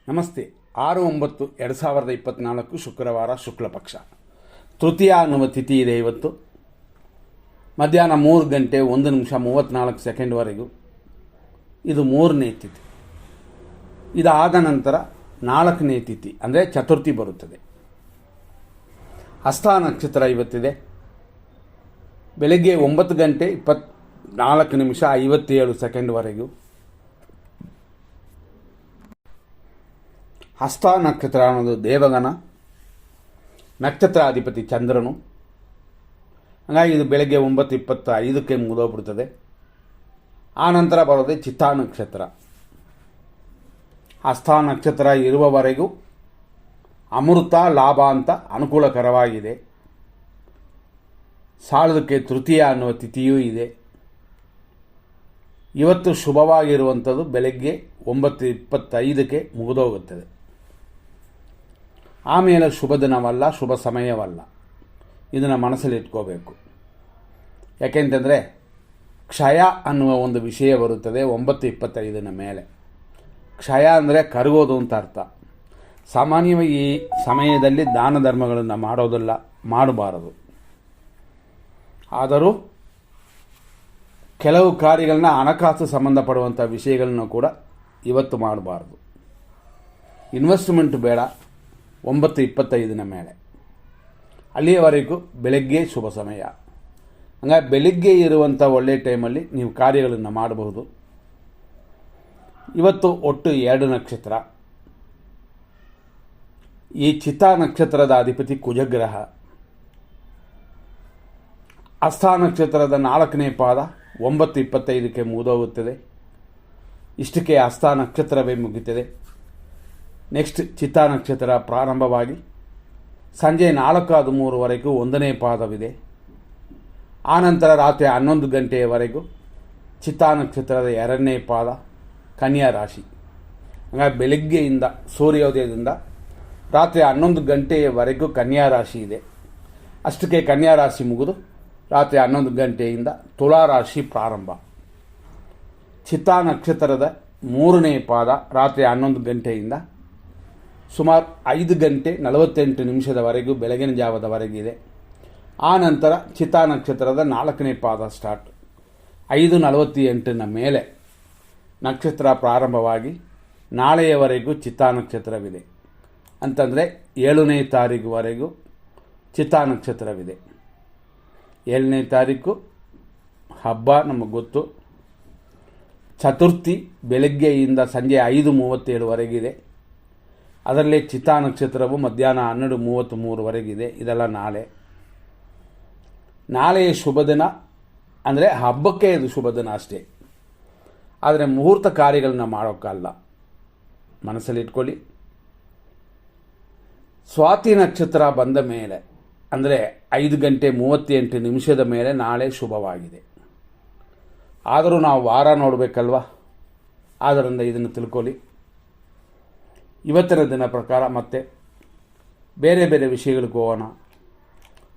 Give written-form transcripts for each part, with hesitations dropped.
ನಮಸ್ತೆ. 6/9/2024 ಶುಕ್ರವಾರ ಶುಕ್ಲಪಕ್ಷ ತೃತೀಯ ಅನ್ನುವ ತಿಥಿ ಇದೆ. ಇವತ್ತು ಮಧ್ಯಾಹ್ನ 3 ಗಂಟೆ 1 ನಿಮಿಷ 34 ಸೆಕೆಂಡ್ವರೆಗೂ ಇದು 3ನೇ ತಿಥಿ. ಇದಾದ ನಂತರ 4ನೇ ತಿಥಿ ಅಂದರೆ ಚತುರ್ಥಿ ಬರುತ್ತದೆ. ಹಸ್ತ ನಕ್ಷತ್ರ ಇವತ್ತಿದೆ. ಬೆಳಗ್ಗೆ 9 ಗಂಟೆ 24 ನಿಮಿಷ 57 ಸೆಕೆಂಡ್ವರೆಗೂ ಹಸ್ತ ನಕ್ಷತ್ರ ಅನ್ನೋದು ದೇವಗಣ, ನಕ್ಷತ್ರಾಧಿಪತಿ ಚಂದ್ರನು. ಹಾಗಾಗಿ ಇದು ಬೆಳಗ್ಗೆ 9:25ಕ್ಕೆ ಮುಗಿದೋಗ್ಬಿಡ್ತದೆ. ಆ ನಂತರ ಬರೋದೇ ಚಿತ್ತಾ ನಕ್ಷತ್ರ. ಹಸ್ತ ನಕ್ಷತ್ರ ಇರುವವರೆಗೂ ಅಮೃತ ಲಾಭ ಅಂತ ಅನುಕೂಲಕರವಾಗಿದೆ. ಸಾಲದಕ್ಕೆ ತೃತೀಯ ಅನ್ನುವ ತಿಥಿಯೂ ಇದೆ. ಇವತ್ತು ಶುಭವಾಗಿರುವಂಥದ್ದು ಬೆಳಗ್ಗೆ 9:25ಕ್ಕೆ ಮುಗಿದೋಗುತ್ತದೆ. ಆಮೇಲೆ ಶುಭ ದಿನವಲ್ಲ, ಶುಭ ಸಮಯವಲ್ಲ. ಇದನ್ನು ಮನಸ್ಸಲ್ಲಿ ಇಟ್ಕೋಬೇಕು. ಯಾಕೆಂತಂದರೆ ಕ್ಷಯ ಅನ್ನುವ ಒಂದು ವಿಷಯ ಬರುತ್ತದೆ 9:25ನ ಮೇಲೆ. ಕ್ಷಯ ಅಂದರೆ ಕರಗೋದು ಅಂತ ಅರ್ಥ. ಸಾಮಾನ್ಯವಾಗಿ ಈ ಸಮಯದಲ್ಲಿ ದಾನ ಧರ್ಮಗಳನ್ನು ಮಾಡಬಾರದು. ಆದರೂ ಕೆಲವು ಕಾರ್ಯಗಳನ್ನ ಹಣಕಾಸು ಸಂಬಂಧಪಡುವಂಥ ವಿಷಯಗಳನ್ನು ಕೂಡ ಇವತ್ತು ಮಾಡಬಾರ್ದು. ಇನ್ವೆಸ್ಟ್ಮೆಂಟ್ ಬೇಡ 9:25ನ ಮೇಲೆ. ಅಲ್ಲಿಯವರೆಗೂ ಬೆಳಗ್ಗೆ ಶುಭ ಸಮಯ. ಹಂಗಾಗಿ ಬೆಳಗ್ಗೆ ಇರುವಂಥ ಒಳ್ಳೆಯ ಟೈಮಲ್ಲಿ ನೀವು ಕಾರ್ಯಗಳನ್ನು ಮಾಡಬಹುದು. ಇವತ್ತು ಒಟ್ಟು 2 ನಕ್ಷತ್ರ. ಈ ಚಿತ್ತಾ ನಕ್ಷತ್ರದ ಅಧಿಪತಿ ಕುಜಗ್ರಹ. ಹಸ್ತ ನಕ್ಷತ್ರದ 4ನೇ ಪಾದ 9:25ಕ್ಕೆ ಮುಗಿದೋಗುತ್ತದೆ. ಇಷ್ಟಕ್ಕೆ ಹಸ್ತ ನಕ್ಷತ್ರವೇ ಮುಗಿಯುತ್ತದೆ. ನೆಕ್ಸ್ಟ್ ಚಿತ್ತಾ ನಕ್ಷತ್ರ ಪ್ರಾರಂಭವಾಗಿ ಸಂಜೆ 4:13ವರೆಗೂ 1ನೇ ಪಾದವಿದೆ. ಆನಂತರ ರಾತ್ರಿ 11 ಗಂಟೆಯವರೆಗೂ ಚಿತ್ತಾ ನಕ್ಷತ್ರದ 2ನೇ ಪಾದ ಕನ್ಯಾ ರಾಶಿ. ಹಾಗಾಗಿ ಬೆಳಗ್ಗೆಯಿಂದ ಸೂರ್ಯೋದಯದಿಂದ ರಾತ್ರಿ 11 ಗಂಟೆಯವರೆಗೂ ಕನ್ಯಾ ರಾಶಿ ಇದೆ. ಅಷ್ಟಕ್ಕೆ ಕನ್ಯಾ ರಾಶಿ ಮುಗಿದು ರಾತ್ರಿ 11 ಗಂಟೆಯಿಂದ ತುಲಾ ರಾಶಿ ಪ್ರಾರಂಭ. ಚಿತ್ತಾ ನಕ್ಷತ್ರದ 3ನೇ ಪಾದ ರಾತ್ರಿ 11 ಗಂಟೆಯಿಂದ ಸುಮಾರು 5 ಗಂಟೆ 48 ನಿಮಿಷದವರೆಗೂ ಬೆಳಗಿನ ಜಾವದವರೆಗಿದೆ. ಆ ನಂತರ ಚಿತ್ತಾ ನಕ್ಷತ್ರದ 4ನೇ ಪಾದ ಸ್ಟಾರ್ಟ್. 5:48ನ ಮೇಲೆ ನಕ್ಷತ್ರ ಪ್ರಾರಂಭವಾಗಿ ನಾಳೆಯವರೆಗೂ ಚಿತ್ತಾ ನಕ್ಷತ್ರವಿದೆ. ಅಂತಂದರೆ 7ನೇ ತಾರೀಕುವರೆಗೂ ಚಿತ್ತಾ ನಕ್ಷತ್ರವಿದೆ. 7ನೇ ತಾರೀಕು ಹಬ್ಬ ನಮಗೆ ಗೊತ್ತು. ಚತುರ್ಥಿ ಬೆಳಗ್ಗೆಯಿಂದ ಸಂಜೆ 5:37ವರೆಗಿದೆ. ಅದರಲ್ಲೇ ಚಿತ್ತಾ ನಕ್ಷತ್ರವು ಮಧ್ಯಾಹ್ನ 12:33ವರೆಗಿದೆ. ಇದೆಲ್ಲ ನಾಳೆಯ ಶುಭ ದಿನ ಅಂದರೆ ಹಬ್ಬಕ್ಕೆ ಇದು ಶುಭ ದಿನ ಅಷ್ಟೇ. ಆದರೆ ಮುಹೂರ್ತ ಕಾರ್ಯಗಳನ್ನ ಮಾಡೋಕ್ಕಲ್ಲ, ಮನಸ್ಸಲ್ಲಿ ಇಟ್ಕೊಳ್ಳಿ. ಸ್ವಾತಿ ನಕ್ಷತ್ರ ಬಂದ ಮೇಲೆ ಅಂದರೆ 5 ಗಂಟೆ 38 ನಿಮಿಷದ ಮೇಲೆ ನಾಳೆ ಶುಭವಾಗಿದೆ. ಆದರೂ ನಾವು ವಾರ ನೋಡಬೇಕಲ್ವ, ಆದ್ದರಿಂದ ಇದನ್ನು ತಿಳ್ಕೊಳ್ಳಿ. ಇವತ್ತಿನ ದಿನ ಪ್ರಕಾರ ಮತ್ತೆ ಬೇರೆ ಬೇರೆ ವಿಷಯಗಳಿಗೆ ಹೋಗೋಣ.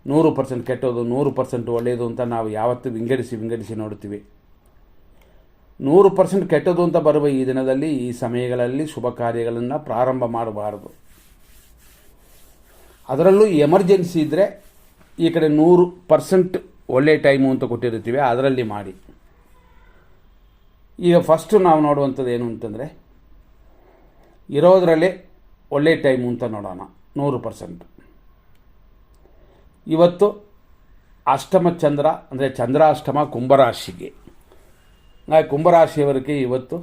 100% ಕೆಟ್ಟೋದು 100% ಒಳ್ಳೆಯದು ಅಂತ ನಾವು ಯಾವತ್ತೂ ವಿಂಗಡಿಸಿ ನೋಡ್ತೀವಿ. 100% ಕೆಟ್ಟದು ಅಂತ ಬರುವ ಈ ದಿನದಲ್ಲಿ, ಈ ಸಮಯಗಳಲ್ಲಿ ಶುಭ ಕಾರ್ಯಗಳನ್ನು ಪ್ರಾರಂಭ ಮಾಡಬಾರದು. ಅದರಲ್ಲೂ ಎಮರ್ಜೆನ್ಸಿ ಇದ್ದರೆ ಈ ಕಡೆ 100% ಒಳ್ಳೆಯ ಟೈಮು ಅಂತ ಕೊಟ್ಟಿರ್ತೀವಿ, ಅದರಲ್ಲಿ ಮಾಡಿ. ಈಗ ಫಸ್ಟು ನಾವು ನೋಡುವಂಥದ್ದು ಏನು ಅಂತಂದರೆ ಇರೋದರಲ್ಲೇ ಒಳ್ಳೆಯ ಟೈಮು ಅಂತ ನೋಡೋಣ. 100% ಇವತ್ತು ಅಷ್ಟಮ ಚಂದ್ರ ಅಂದರೆ ಚಂದ್ರಾಷ್ಟಮ ಕುಂಭರಾಶಿಗೆ. ಕುಂಭರಾಶಿಯವರಿಗೆ ಇವತ್ತು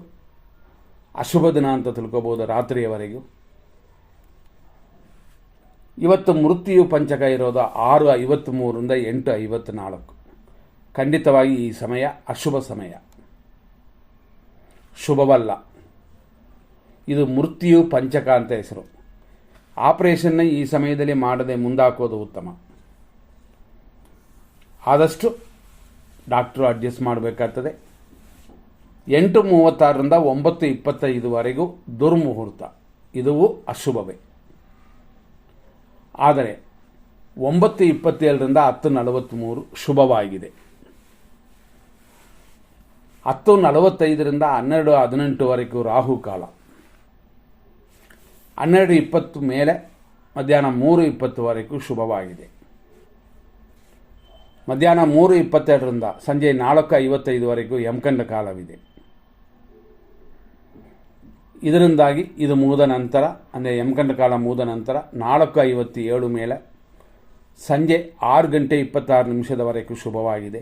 ಅಶುಭ ದಿನ ಅಂತ ತಿಳ್ಕೊಬೋದು. ರಾತ್ರಿಯವರೆಗೂ ಇವತ್ತು ಮೃತ್ಯು ಪಂಚಕ ಇರೋದು 6:53ರಿಂದ 8:54. ಖಂಡಿತವಾಗಿ ಈ ಸಮಯ ಅಶುಭ ಸಮಯ, ಶುಭವಲ್ಲ. ಇದು ಮೃತ್ಯು ಪಂಚಕ ಅಂತ ಹೆಸರು. ಆಪರೇಷನ್ನ ಈ ಸಮಯದಲ್ಲಿ ಮಾಡದೆ ಮುಂದಾಕೋದು ಉತ್ತಮ. ಆದಷ್ಟು ಡಾಕ್ಟ್ರು ಅಡ್ಜಸ್ಟ್ ಮಾಡಬೇಕಾಗ್ತದೆ. 8:36ರಿಂದ 9:25ವರೆಗೂ ದುರ್ಮುಹೂರ್ತ, ಇದು ಅಶುಭವೇ. ಆದರೆ 9:27ರಿಂದ 10:43 ಶುಭವಾಗಿದೆ. 10:45ರಿಂದ 12:18ವರೆಗೂ ರಾಹುಕಾಲ. 12:20 ಮೇಲೆ ಮಧ್ಯಾಹ್ನ 3:20ವರೆಗೂ ಶುಭವಾಗಿದೆ. ಮಧ್ಯಾಹ್ನ 3:22ರಿಂದ ಸಂಜೆ 4:55ವರೆಗೂ ಯಮಕಂಡ ಕಾಲವಿದೆ. ಇದರಿಂದಾಗಿ ಇದು ಮುಗಿದ ನಂತರ, ಅಂದರೆ ಯಮಕಂಡ ಕಾಲ ಮುಗಿದ ನಂತರ 4:57 ಮೇಲೆ ಸಂಜೆ 6:26ವರೆಗೂ ಶುಭವಾಗಿದೆ.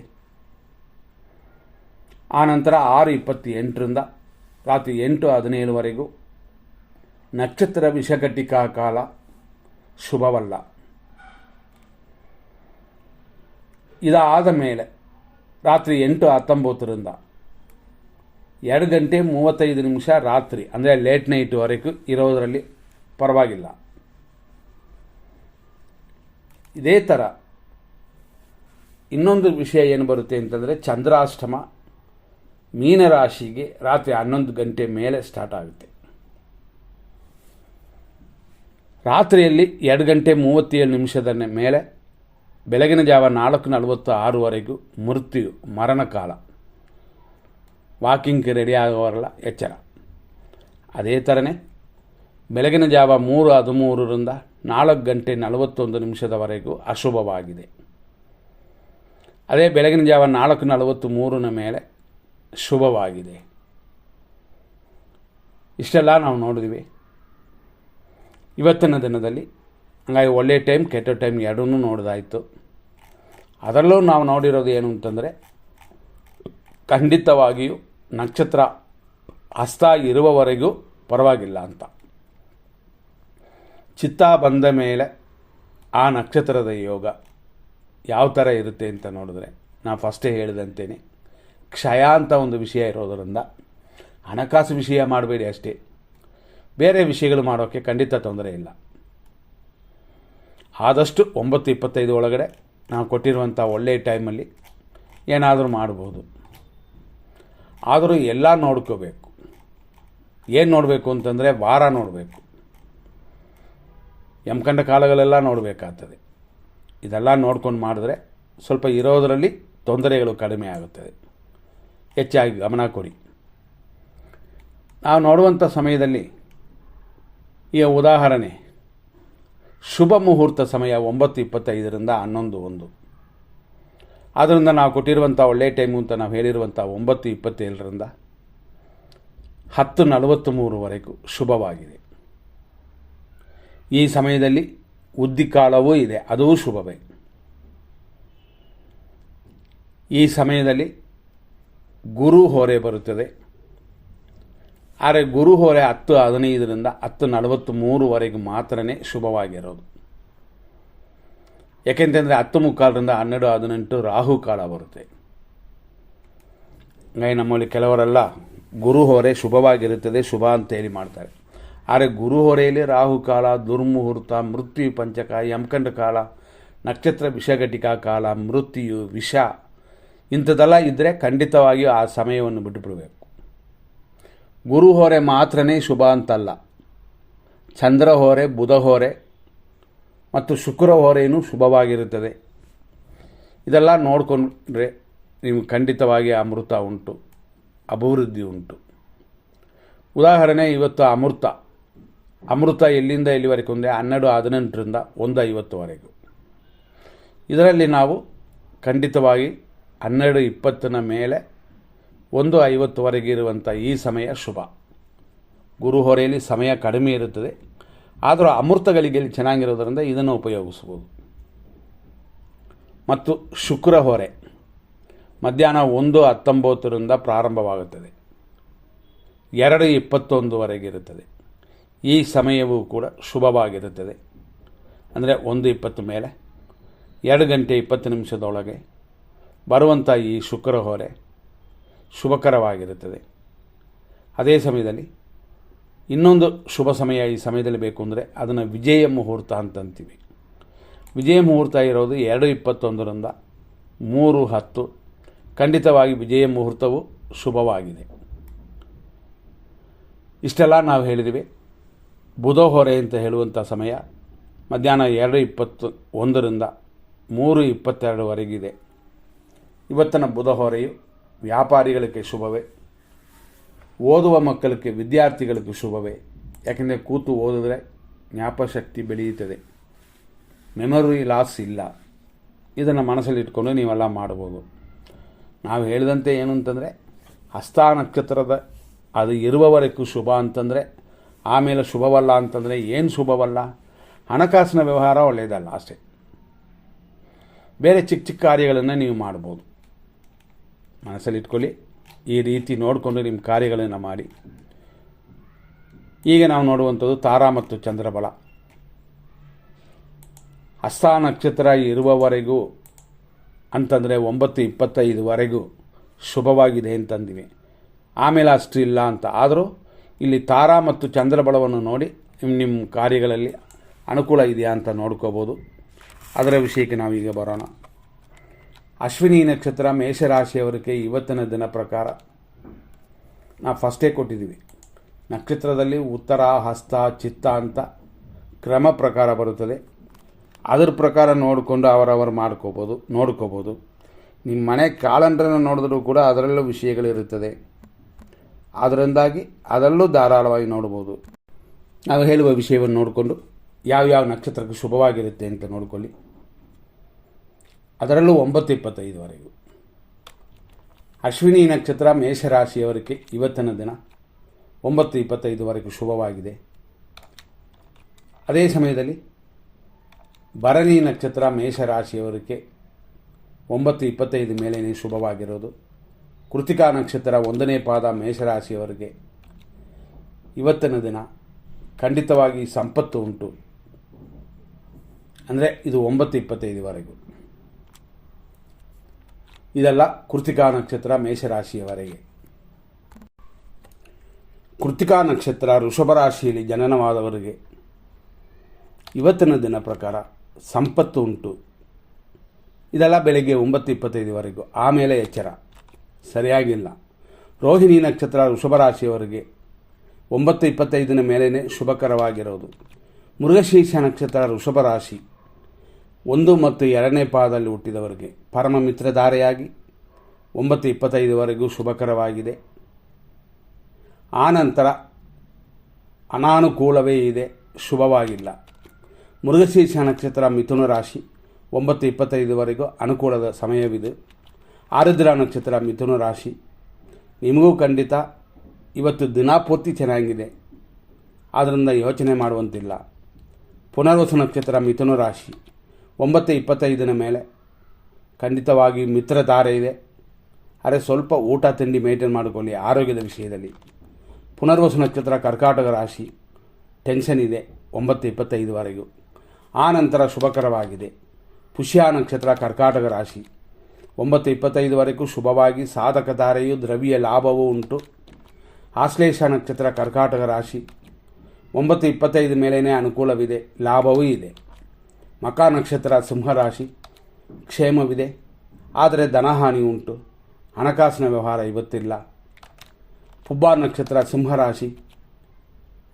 ಆನಂತರ 6:28ರಿಂದ ರಾತ್ರಿ 8:17ವರೆಗೂ ನಕ್ಷತ್ರ ವಿಷಘಟಿಕಾ ಕಾಲ ಶುಭವಲ್ಲ. ಇದಾದ ಮೇಲೆ ರಾತ್ರಿ 8:19ರಿಂದ 2:35 ರಾತ್ರಿ, ಅಂದರೆ ಲೇಟ್ ನೈಟ್ವರೆಗೂ ಇರೋದರಲ್ಲಿ ಪರವಾಗಿಲ್ಲ. ಇದೇ ಥರ ಇನ್ನೊಂದು ವಿಷಯ ಏನು ಬರುತ್ತೆ ಅಂತಂದರೆ, ಚಂದ್ರಾಷ್ಟಮ ಮೀನರಾಶಿಗೆ ರಾತ್ರಿ 11 ಗಂಟೆ ಮೇಲೆ ಸ್ಟಾರ್ಟ್ ಆಗುತ್ತೆ. ರಾತ್ರಿಯಲ್ಲಿ 2:37 ಮೇಲೆ ಬೆಳಗಿನ ಜಾವ 4:46ವರೆಗೂ ಮೃತ್ಯು ಮರಣಕಾಲ. ವಾಕಿಂಗ್ಗೆ ರೆಡಿ ಆಗೋವರೆಲ್ಲ ಎಚ್ಚರ. ಅದೇ ಥರನೇ ಬೆಳಗಿನ ಜಾವ 3:13ರಿಂದ 4:41ವರೆಗೂ ಅಶುಭವಾಗಿದೆ. ಅದೇ ಬೆಳಗಿನ ಜಾವ 4:43 ಮೇಲೆ ಶುಭವಾಗಿದೆ. ಇಷ್ಟೆಲ್ಲ ನಾವು ನೋಡಿದ್ವಿ ಇವತ್ತಿನ ದಿನದಲ್ಲಿ. ಹಾಗಾಗಿ ಒಳ್ಳೆಯ ಟೈಮ್ ಕೆಟ್ಟ ಟೈಮ್ ಎರಡನ್ನೂ ನೋಡೋದಾಯಿತು. ಅದರಲ್ಲೂ ನಾವು ನೋಡಿರೋದು ಏನು ಅಂತಂದರೆ, ಖಂಡಿತವಾಗಿಯೂ ನಕ್ಷತ್ರ ಹಸ್ತ ಇರುವವರೆಗೂ ಪರವಾಗಿಲ್ಲ ಅಂತ. ಚಿತ್ತ ಬಂದ ಮೇಲೆ ಆ ನಕ್ಷತ್ರದ ಯೋಗ ಯಾವ ಥರ ಇರುತ್ತೆ ಅಂತ ನೋಡಿದ್ರೆ, ನಾನು ಫಸ್ಟೇ ಹೇಳಿದಂತೇನೆ, ಕ್ಷಯ ಅಂತ ಒಂದು ವಿಷಯ ಇರೋದರಿಂದ ಹಣಕಾಸು ವಿಷಯ ಮಾಡಬೇಡಿ ಅಷ್ಟೇ. ಬೇರೆ ವಿಷಯಗಳು ಮಾಡೋಕ್ಕೆ ಖಂಡಿತ ತೊಂದರೆ ಇಲ್ಲ. ಆದಷ್ಟು 9:25 ಒಳಗಡೆ ನಾವು ಕೊಟ್ಟಿರುವಂಥ ಒಳ್ಳೆಯ ಟೈಮಲ್ಲಿ ಏನಾದರೂ ಮಾಡ್ಬೋದು. ಆದರೂ ಎಲ್ಲ ನೋಡ್ಕೋಬೇಕು. ಏನು ನೋಡಬೇಕು ಅಂತಂದರೆ, ವಾರ ನೋಡಬೇಕು, ಯಮಕಂಡ ಕಾಲಗಳೆಲ್ಲ ನೋಡಬೇಕಾಗ್ತದೆ. ಇದೆಲ್ಲ ನೋಡ್ಕೊಂಡು ಮಾಡಿದ್ರೆ ಸ್ವಲ್ಪ ಇರೋದರಲ್ಲಿ ತೊಂದರೆಗಳು ಕಡಿಮೆ ಆಗುತ್ತದೆ. ಹೆಚ್ಚಾಗಿ ಗಮನ ಕೊಡಿ. ನಾವು ನೋಡುವಂಥ ಸಮಯದಲ್ಲಿ ಈ ಉದಾಹರಣೆ ಶುಭ ಮುಹೂರ್ತ ಸಮಯ 9:25ರಿಂದ 11:01. ಆದ್ದರಿಂದ ನಾವು ಕೊಟ್ಟಿರುವಂಥ ಒಳ್ಳೆಯ ಟೈಮು ಅಂತ ನಾವು ಹೇಳಿರುವಂಥ 9:27ರಿಂದ 10:43ವರೆಗೂ ಶುಭವಾಗಿದೆ. ಈ ಸಮಯದಲ್ಲಿ ಉದ್ದಿಕಾಲವೂ ಇದೆ, ಅದೂ ಶುಭವೇ. ಈ ಸಮಯದಲ್ಲಿ ಗುರು ಹೊರೆ ಬರುತ್ತದೆ. ಆದರೆ ಗುರು ಹೊರೆ 10:15ರಿಂದ 10:43ವರೆಗೂ ಮಾತ್ರನೇ ಶುಭವಾಗಿರೋದು. ಯಾಕೆಂತಂದರೆ 10:45ರಿಂದ 12:18 ರಾಹು ಕಾಲ ಬರುತ್ತೆ. ಹಾಗಾಗಿ ನಮ್ಮಲ್ಲಿ ಕೆಲವರೆಲ್ಲ ಗುರು ಹೊರೆ ಶುಭವಾಗಿರುತ್ತದೆ, ಶುಭ ಅಂತೇಳಿ ಮಾಡ್ತಾರೆ. ಆದರೆ ಗುರು ಹೊರೆಯಲ್ಲಿ ರಾಹುಕಾಲ, ದುರ್ಮುಹೂರ್ತ, ಮೃತ್ಯು ಪಂಚಕ, ಯಮಕಂಡ ಕಾಲ, ನಕ್ಷತ್ರ ವಿಷಘಟಿಕಾ ಕಾಲ, ಮೃತ್ಯು, ವಿಷ ಇಂಥದ್ದೆಲ್ಲ ಇದ್ದರೆ ಖಂಡಿತವಾಗಿಯೂ ಆ ಸಮಯವನ್ನು ಬಿಟ್ಟುಬಿಡಬೇಕು. ಗುರು ಹೊರೆ ಮಾತ್ರನೇ ಶುಭ ಅಂತಲ್ಲ, ಚಂದ್ರ ಹೊರೆ, ಬುಧ ಹೊರೆ ಮತ್ತು ಶುಕ್ರ ಹೊರೆಯೂ ಶುಭವಾಗಿರುತ್ತದೆ. ಇದೆಲ್ಲ ನೋಡಿಕೊಂಡ್ರೆ ನೀವು ಖಂಡಿತವಾಗಿ ಅಮೃತ ಉಂಟು, ಅಭಿವೃದ್ಧಿ ಉಂಟು. ಉದಾಹರಣೆ, ಇವತ್ತು ಅಮೃತ ಎಲ್ಲಿಂದ ಎಲ್ಲಿವರೆಗೂ ಅಂದರೆ 12:18ರಿಂದ 1:50ವರೆಗೂ. ಇದರಲ್ಲಿ ನಾವು ಖಂಡಿತವಾಗಿ 12:20 ಮೇಲೆ 1:50ವರೆಗೆ ಇರುವಂಥ ಈ ಸಮಯ ಶುಭ. ಗುರು ಹೊರೆಯಲ್ಲಿ ಸಮಯ ಕಡಿಮೆ ಇರುತ್ತದೆ, ಆದರೂ ಅಮೃತಗಳಿಗೆ ಚೆನ್ನಾಗಿರೋದರಿಂದ ಇದನ್ನು ಉಪಯೋಗಿಸ್ಬೋದು. ಮತ್ತು ಶುಕ್ರ ಹೊರೆ ಮಧ್ಯಾಹ್ನ 1:19ರಿಂದ ಪ್ರಾರಂಭವಾಗುತ್ತದೆ, 2:21ವರೆಗೆ ಇರುತ್ತದೆ. ಈ ಸಮಯವೂ ಕೂಡ ಶುಭವಾಗಿರುತ್ತದೆ. ಅಂದರೆ 1:20 ಮೇಲೆ 2:20 ಬರುವಂಥ ಈ ಶುಕ್ರ ಹೊರೆ ಶುಭಕರವಾಗಿರುತ್ತದೆ. ಅದೇ ಸಮಯದಲ್ಲಿ ಇನ್ನೊಂದು ಶುಭ ಸಮಯ ಈ ಸಮಯದಲ್ಲಿ ಬೇಕು ಅಂದರೆ ಅದನ್ನು ವಿಜಯ ಮುಹೂರ್ತ ಅಂತಂತೀವಿ. ವಿಜಯ ಮುಹೂರ್ತ ಇರೋದು 2:21ರಿಂದ 3:10. ಖಂಡಿತವಾಗಿ ವಿಜಯ ಮುಹೂರ್ತವು ಶುಭವಾಗಿದೆ. ಇಷ್ಟೆಲ್ಲ ನಾವು ಹೇಳಿದ್ವಿ. ಬುಧ ಹೊರೆ ಅಂತ ಹೇಳುವಂಥ ಸಮಯ ಮಧ್ಯಾಹ್ನ 2:21ರಿಂದ 3:22ವರೆಗಿದೆ. ಇವತ್ತಿನ ಬುಧ ಹೊರೆಯು ವ್ಯಾಪಾರಿಗಳಿಗೆ ಶುಭವೇ, ಓದುವ ಮಕ್ಕಳಿಗೆ, ವಿದ್ಯಾರ್ಥಿಗಳಿಗೆ ಶುಭವೇ, ಯಾಕೆಂದರೆ ಕೂತು ಓದಿದ್ರೆ ಜ್ಞಾಪಶಕ್ತಿ ಬೆಳೆಯುತ್ತದೆ, ಮೆಮೊರಿ ಲಾಸ್ ಇಲ್ಲ. ಇದನ್ನು ಮನಸ್ಸಲ್ಲಿ ಇಟ್ಕೊಂಡು ನೀವೆಲ್ಲ ಮಾಡ್ಬೋದು. ನಾವು ಹೇಳಿದಂತೆ ಏನು ಅಂತಂದರೆ ಹಸ್ತ ನಕ್ಷತ್ರದ ಅದು ಇರುವವರೆಗೂ ಶುಭ ಅಂತಂದರೆ, ಆಮೇಲೆ ಶುಭವಲ್ಲ ಅಂತಂದರೆ ಏನು ಶುಭವಲ್ಲ, ಹಣಕಾಸಿನ ವ್ಯವಹಾರ ಒಳ್ಳೆಯದಲ್ಲ ಅಷ್ಟೇ. ಬೇರೆ ಚಿಕ್ಕ ಚಿಕ್ಕ ಕಾರ್ಯಗಳನ್ನು ನೀವು ಮಾಡ್ಬೋದು. ಮನಸ್ಸಲ್ಲಿ ಇಟ್ಕೊಳ್ಳಿ, ಈ ರೀತಿ ನೋಡಿಕೊಂಡು ನಿಮ್ಮ ಕಾರ್ಯಗಳನ್ನು ಮಾಡಿ. ಈಗ ನಾವು ನೋಡುವಂಥದ್ದು ತಾರಾ ಮತ್ತು ಚಂದ್ರಬಲ. ಹಸ್ತ ನಕ್ಷತ್ರ ಇರುವವರೆಗೂ ಅಂತಂದರೆ 9:25ವರೆಗೂ ಶುಭವಾಗಿದೆ ಅಂತಂದಿವೆ. ಆಮೇಲೆ ಅಷ್ಟು ಇಲ್ಲ ಅಂತ. ಆದರೂ ಇಲ್ಲಿ ತಾರಾ ಮತ್ತು ಚಂದ್ರಬಲವನ್ನು ನೋಡಿ ನಿಮ್ಮ ಕಾರ್ಯಗಳಲ್ಲಿ ಅನುಕೂಲ ಇದೆಯಾ ಅಂತ ನೋಡ್ಕೋಬೋದು. ಅದರ ವಿಷಯಕ್ಕೆ ನಾವೀಗ ಬರೋಣ. ಅಶ್ವಿನಿ ನಕ್ಷತ್ರ ಮೇಷರಾಶಿಯವರಿಗೆ ಇವತ್ತಿನ ದಿನ ಪ್ರಕಾರ ನಾವು ಫಸ್ಟೇ ಕೊಟ್ಟಿದ್ದೀವಿ. ನಕ್ಷತ್ರದಲ್ಲಿ ಉತ್ತರ, ಹಸ್ತ, ಚಿತ್ತ ಅಂತ ಕ್ರಮ ಪ್ರಕಾರ ಬರುತ್ತದೆ. ಅದರ ಪ್ರಕಾರ ನೋಡಿಕೊಂಡು ಅವರವರು ನೋಡ್ಕೋಬೋದು. ನಿಮ್ಮ ಮನೆ ಕ್ಯಾಲೆಂಡರನ್ನು ನೋಡಿದ್ರೂ ಕೂಡ ಅದರಲ್ಲೂ ವಿಷಯಗಳಿರುತ್ತದೆ. ಅದರಿಂದಾಗಿ ಅದರಲ್ಲೂ ಧಾರಾಳವಾಗಿ ನೋಡ್ಬೋದು. ನಾವು ಹೇಳುವ ವಿಷಯವನ್ನು ನೋಡಿಕೊಂಡು ಯಾವ್ಯಾವ ನಕ್ಷತ್ರಕ್ಕೆ ಶುಭವಾಗಿರುತ್ತೆ ಅಂತ ನೋಡ್ಕೊಳ್ಳಿ. ಅದರಲ್ಲೂ 9:25ವರೆಗೂ ಅಶ್ವಿನಿ ನಕ್ಷತ್ರ ಮೇಷರಾಶಿಯವರಿಗೆ ಇವತ್ತಿನ ದಿನ 9:25ವರೆಗೂ ಶುಭವಾಗಿದೆ. ಅದೇ ಸಮಯದಲ್ಲಿ ಭರಣಿ ನಕ್ಷತ್ರ ಮೇಷರಾಶಿಯವರಿಗೆ 9:25 ಮೇಲೇ ಶುಭವಾಗಿರೋದು. ಕೃತಿಕಾ ನಕ್ಷತ್ರ 1ನೇ ಪಾದ ಮೇಷರಾಶಿಯವರಿಗೆ ಇವತ್ತಿನ ದಿನ ಖಂಡಿತವಾಗಿ ಸಂಪತ್ತು ಉಂಟು. ಅಂದರೆ ಇದು 9:25ವರೆಗೂ. ಇದೆಲ್ಲ ಕೃತಿಕಾ ನಕ್ಷತ್ರ ಮೇಷರಾಶಿಯವರೆಗೆ. ಕೃತಿಕಾ ನಕ್ಷತ್ರ ವೃಷಭ ರಾಶಿಯಲ್ಲಿ ಜನನವಾದವರಿಗೆ ಇವತ್ತಿನ ದಿನ ಪ್ರಕಾರ ಸಂಪತ್ತು ಉಂಟು. ಇದೆಲ್ಲ ಬೆಳಗ್ಗೆ 9:25ವರೆಗೂ. ಆಮೇಲೆ ಎಚ್ಚರ ಸರಿಯಾಗಿಲ್ಲ. ರೋಹಿಣಿ ನಕ್ಷತ್ರ ವೃಷಭ ರಾಶಿಯವರಿಗೆ 9:25 ಮೇಲೇ ಶುಭಕರವಾಗಿರೋದು. ಮೃಗಶೀರ್ಷ ನಕ್ಷತ್ರ ವೃಷಭ ರಾಶಿ 1 ಮತ್ತು 2ನೇ ಪಾದದಲ್ಲಿ ಹುಟ್ಟಿದವರಿಗೆ ಪರಮ ಮಿತ್ರಧಾರೆಯಾಗಿ 9:25ವರೆಗೂ ಶುಭಕರವಾಗಿದೆ. ಆನಂತರ ಅನಾನುಕೂಲವೇ ಇದೆ, ಶುಭವಾಗಿಲ್ಲ. ಮೃಗಶೀರ್ಷ ನಕ್ಷತ್ರ ಮಿಥುನ ರಾಶಿ 9:25ವರೆಗೂ ಅನುಕೂಲದ ಸಮಯವಿದೆ. ಆರುದ್ರ ನಕ್ಷತ್ರ ಮಿಥುನ ರಾಶಿ ನಿಮಗೂ ಖಂಡಿತ ಇವತ್ತು ದಿನಪೂರ್ತಿ ಚೆನ್ನಾಗಿದೆ, ಆದ್ದರಿಂದ ಯೋಚನೆ ಮಾಡುವಂತಿಲ್ಲ. ಪುನರ್ವಸು ನಕ್ಷತ್ರ ಮಿಥುನ ರಾಶಿ 9:25 ಮೇಲೆ ಖಂಡಿತವಾಗಿ ಮಿತ್ರಧಾರೆ ಇದೆ. ಆದರೆ ಸ್ವಲ್ಪ ಊಟ ತಿಂಡಿ ಮೇಂಟೈನ್ ಮಾಡಿಕೊಳ್ಳಿ ಆರೋಗ್ಯದ ವಿಷಯದಲ್ಲಿ. ಪುನರ್ವಸು ನಕ್ಷತ್ರ ಕರ್ಕಾಟಕ ರಾಶಿ ಟೆನ್ಷನ್ ಇದೆ 9:25ವರೆಗೂ. ಆ ನಂತರ ಶುಭಕರವಾಗಿದೆ. ಪುಷ್ಯ ನಕ್ಷತ್ರ ಕರ್ಕಾಟಕ ರಾಶಿ 9:25ವರೆಗೂ ಶುಭವಾಗಿ ಸಾಧಕ ಧಾರೆಯು ದ್ರವ್ಯ ಲಾಭವೂ ಉಂಟು. ಆಶ್ಲೇಷ ನಕ್ಷತ್ರ ಕರ್ಕಾಟಕ ರಾಶಿ 9:25 ಮೇಲೇ ಅನುಕೂಲವಿದೆ, ಲಾಭವೂ ಇದೆ. ಮಕ ನಕ್ಷತ್ರ ಸಿಂಹರಾಶಿ ಕ್ಷೇಮವಿದೆ, ಆದರೆ ಧನಹಾನಿ ಉಂಟು. ಹಣಕಾಸಿನ ವ್ಯವಹಾರ ಇವತ್ತಿಲ್ಲ. ಪುಬ್ಬ ನಕ್ಷತ್ರ ಸಿಂಹರಾಶಿ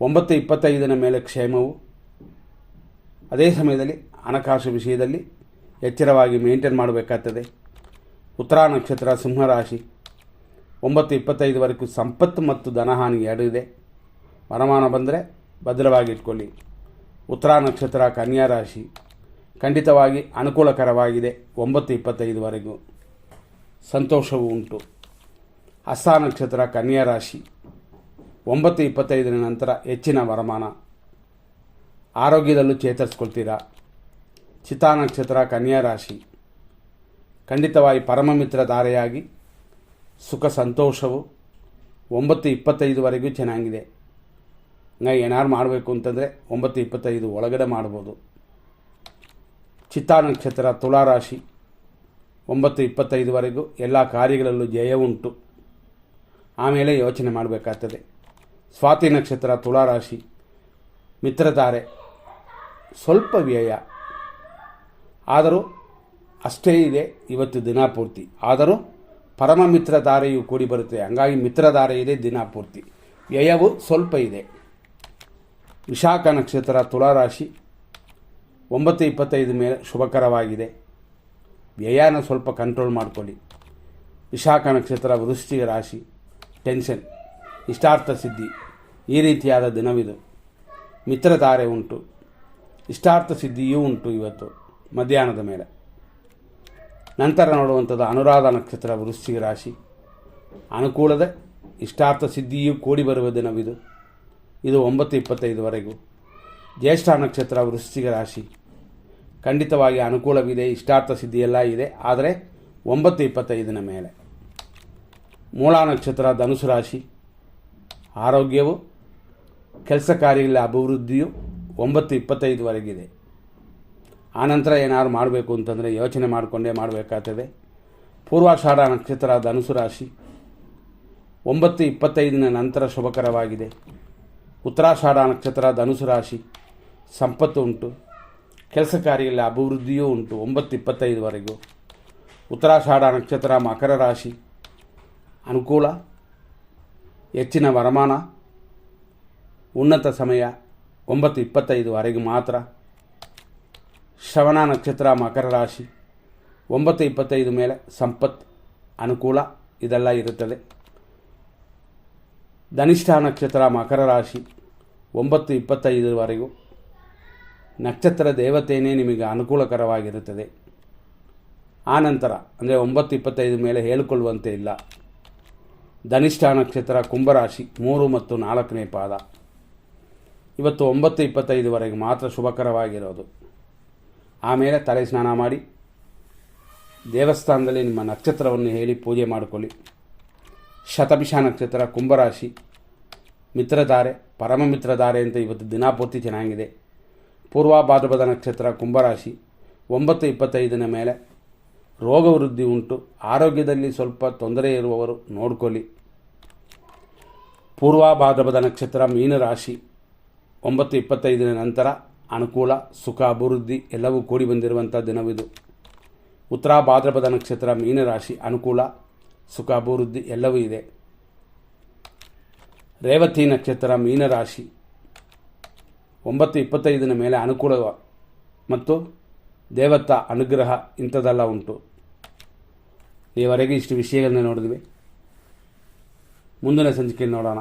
9:25 ಮೇಲೆ ಕ್ಷೇಮವು. ಅದೇ ಸಮಯದಲ್ಲಿ ಹಣಕಾಸು ವಿಷಯದಲ್ಲಿ ಎಚ್ಚರವಾಗಿ ಮೇಂಟೈನ್ ಮಾಡಬೇಕಾಗ್ತದೆ. ಉತ್ತರ ನಕ್ಷತ್ರ ಸಿಂಹರಾಶಿ 9:25ವರೆಗೂ ಸಂಪತ್ತು ಮತ್ತು ಧನಹಾನಿ ಎರಡೂ ಇದೆ. ವರಮಾನ ಬಂದರೆ ಭದ್ರವಾಗಿಟ್ಕೊಳ್ಳಿ. ಉತ್ತರ ನಕ್ಷತ್ರ ಕನ್ಯಾ ರಾಶಿ ಖಂಡಿತವಾಗಿ ಅನುಕೂಲಕರವಾಗಿದೆ 9:25ವರೆಗೂ. ಸಂತೋಷವೂ ಉಂಟು. ಹಸ್ತ ನಕ್ಷತ್ರ ಕನ್ಯಾ ರಾಶಿ 9:25 ನಂತರ ಹೆಚ್ಚಿನ ವರಮಾನ, ಆರೋಗ್ಯದಲ್ಲೂ ಚೇತರಿಸ್ಕೊಳ್ತೀರಾ. ಚಿತಾ ನಕ್ಷತ್ರ ಕನ್ಯಾ ರಾಶಿ ಖಂಡಿತವಾಗಿ ಪರಮಮಿತ್ರ ಧಾರೆಯಾಗಿ ಸುಖ ಸಂತೋಷವು 9:25ವರೆಗೂ ಚೆನ್ನಾಗಿದೆ. ಹಂಗಾಗಿ ಏನಾರು ಮಾಡಬೇಕು ಅಂತಂದರೆ 9:25 ಒಳಗಡೆ ಮಾಡ್ಬೋದು. ಚಿತ್ತಾ ನಕ್ಷತ್ರ ತುಲಾರಾಶಿ 9:25ವರೆಗೂ ಎಲ್ಲ ಕಾರ್ಯಗಳಲ್ಲೂ ಜಯ ಉಂಟು. ಆಮೇಲೆ ಯೋಚನೆ ಮಾಡಬೇಕಾಗ್ತದೆ. ಸ್ವಾತಿ ನಕ್ಷತ್ರ ತುಲಾರಾಶಿ ಮಿತ್ರಧಾರೆ ಸ್ವಲ್ಪ ವ್ಯಯ, ಆದರೂ ಅಷ್ಟೇ ಇದೆ ಇವತ್ತು ದಿನಪೂರ್ತಿ. ಆದರೂ ಪರಮ ಮಿತ್ರಧಾರೆಯು ಕೂಡಿ ಬರುತ್ತೆ. ಹಂಗಾಗಿ ಮಿತ್ರಧಾರೆ ಇದೆ ದಿನಪೂರ್ತಿ, ವ್ಯಯವು ಸ್ವಲ್ಪ ಇದೆ. ವಿಶಾಖ ನಕ್ಷತ್ರ ತುಲಾರಾಶಿ 9:25 ಮೇಲೆ ಶುಭಕರವಾಗಿದೆ. ವ್ಯಯನ ಸ್ವಲ್ಪ ಕಂಟ್ರೋಲ್ ಮಾಡಿಕೊಳ್ಳಿ. ವಿಶಾಖ ನಕ್ಷತ್ರ ವೃಶ್ಚಿಕ ರಾಶಿ ಟೆನ್ಷನ್, ಇಷ್ಟಾರ್ಥ ಸಿದ್ಧಿ, ಈ ರೀತಿಯಾದ ದಿನವಿದು. ಮಿತ್ರತಾರೆ ಉಂಟು. ಇಷ್ಟಾರ್ಥ ಸಿದ್ಧಿಯೂ ಉಂಟು ಇವತ್ತು ಮಧ್ಯಾಹ್ನದ ಮೇಲೆ. ನಂತರ ನೋಡುವಂಥದ್ದು ಅನುರಾಧ ನಕ್ಷತ್ರ ವೃಶ್ಚಿಕ ರಾಶಿ. ಅನುಕೂಲದ ಇಷ್ಟಾರ್ಥ ಸಿದ್ಧಿಯೂ ಕೂಡಿ ಬರುವ ದಿನವಿದು. ಇದು 9:25ವರೆಗೂ. ಜ್ಯೇಷ್ಠ ನಕ್ಷತ್ರ ವೃಶ್ಚಿಕ ರಾಶಿ. ಖಂಡಿತವಾಗಿ ಅನುಕೂಲವಿದೆ, ಇಷ್ಟಾರ್ಥ ಸಿದ್ಧಿಯೆಲ್ಲ ಇದೆ, ಆದರೆ 9:25ನ ಮೇಲೆ. ಮೂಲ ನಕ್ಷತ್ರ ಧನುಸು ರಾಶಿ. ಆರೋಗ್ಯವು ಕೆಲಸ ಕಾರ್ಯಗಳ ಅಭಿವೃದ್ಧಿಯು 9:25ವರೆಗಿದೆ. ಆನಂತರ ಏನಾದ್ರು ಮಾಡಬೇಕು ಅಂತಂದರೆ ಯೋಚನೆ ಮಾಡಿಕೊಂಡೇ ಮಾಡಬೇಕಾಗ್ತದೆ. ಪೂರ್ವಾಷಾಢ ನಕ್ಷತ್ರ ಧನುಸು ರಾಶಿ. 9:25ನ ನಂತರ ಶುಭಕರವಾಗಿದೆ. ಉತ್ತರಾಷಾಢ ನಕ್ಷತ್ರ ಧನುಸು ರಾಶಿ. ಸಂಪತ್ತು ಉಂಟು, ಕೆಲಸ ಕಾರ್ಯಗಳ ಅಭಿವೃದ್ಧಿಯೂ ಉಂಟು 9:25ವರೆಗೂ. ಉತ್ತರಾಷಾಢ ನಕ್ಷತ್ರ ಮಕರ ರಾಶಿ. ಅನುಕೂಲ, ಹೆಚ್ಚಿನ ವರಮಾನ, ಉನ್ನತ ಸಮಯ 9:25ವರೆಗೂ ಮಾತ್ರ. ಶ್ರವಣ ನಕ್ಷತ್ರ ಮಕರ ರಾಶಿ. 9:25 ಮೇಲೆ ಸಂಪತ್ತು, ಅನುಕೂಲ ಇದೆಲ್ಲ ಇರುತ್ತದೆ. ಧನಿಷ್ಠ ನಕ್ಷತ್ರ ಮಕರ ರಾಶಿ. 9:25ವರೆಗೂ ನಕ್ಷತ್ರ ದೇವತೆಯೇ ನಿಮಗೆ ಅನುಕೂಲಕರವಾಗಿರುತ್ತದೆ. ಆನಂತರ ಅಂದರೆ 9:25 ಮೇಲೆ ಹೇಳಿಕೊಳ್ಳುವಂತೆ ಇಲ್ಲ. ಧನಿಷ್ಠ ನಕ್ಷತ್ರ ಕುಂಭರಾಶಿ 3 ಮತ್ತು 4ನೇ ಪಾದ. ಇವತ್ತು 9:25ವರೆಗೆ ಮಾತ್ರ ಶುಭಕರವಾಗಿರೋದು. ಆಮೇಲೆ ತಲೆ ಸ್ನಾನ ಮಾಡಿ ದೇವಸ್ಥಾನದಲ್ಲಿ ನಿಮ್ಮ ನಕ್ಷತ್ರವನ್ನು ಹೇಳಿ ಪೂಜೆ ಮಾಡಿಕೊಳ್ಳಿ. ಶತಭಿಷ ನಕ್ಷತ್ರ ಕುಂಭರಾಶಿ. ಮಿತ್ರಧಾರೆ, ಪರಮ ಮಿತ್ರಧಾರೆ ಅಂತ ಇವತ್ತು ದಿನಪೂರ್ತಿ ಚೆನ್ನಾಗಿದೆ. ಪೂರ್ವಭಾದ್ರಪದ ನಕ್ಷತ್ರ ಕುಂಭರಾಶಿ. 9:25ನ ಮೇಲೆ ರೋಗ ವೃದ್ಧಿ ಉಂಟು. ಆರೋಗ್ಯದಲ್ಲಿ ಸ್ವಲ್ಪ ತೊಂದರೆ ಇರುವವರು ನೋಡ್ಕೊಳ್ಳಿ. ಪೂರ್ವಭಾದ್ರಪದ ನಕ್ಷತ್ರ ಮೀನರಾಶಿ. 9:25ನ ನಂತರ ಅನುಕೂಲ, ಸುಖ, ಅಭಿವೃದ್ಧಿ ಎಲ್ಲವೂ ಕೂಡಿ ಬಂದಿರುವಂಥ ದಿನವಿದು. ಉತ್ತರ ಭಾದ್ರಪದ ನಕ್ಷತ್ರ ಮೀನರಾಶಿ. ಅನುಕೂಲ, ಸುಖ, ಅಭಿವೃದ್ಧಿ ಎಲ್ಲವೂ ಇದೆ. ರೇವತಿ ನಕ್ಷತ್ರ ಮೀನರಾಶಿ. 9:25ನ ಮೇಲೆ ಅನುಕೂಲ ಮತ್ತು ದೇವತಾ ಅನುಗ್ರಹ ಇಂಥದ್ದೆಲ್ಲ ಉಂಟು. ಈವರೆಗೆ ಇಷ್ಟು ವಿಷಯಗಳನ್ನ ನೋಡಿದ್ವಿ. ಮುಂದಿನ ಸಂಚಿಕೆಯಲ್ಲಿ ನೋಡೋಣ.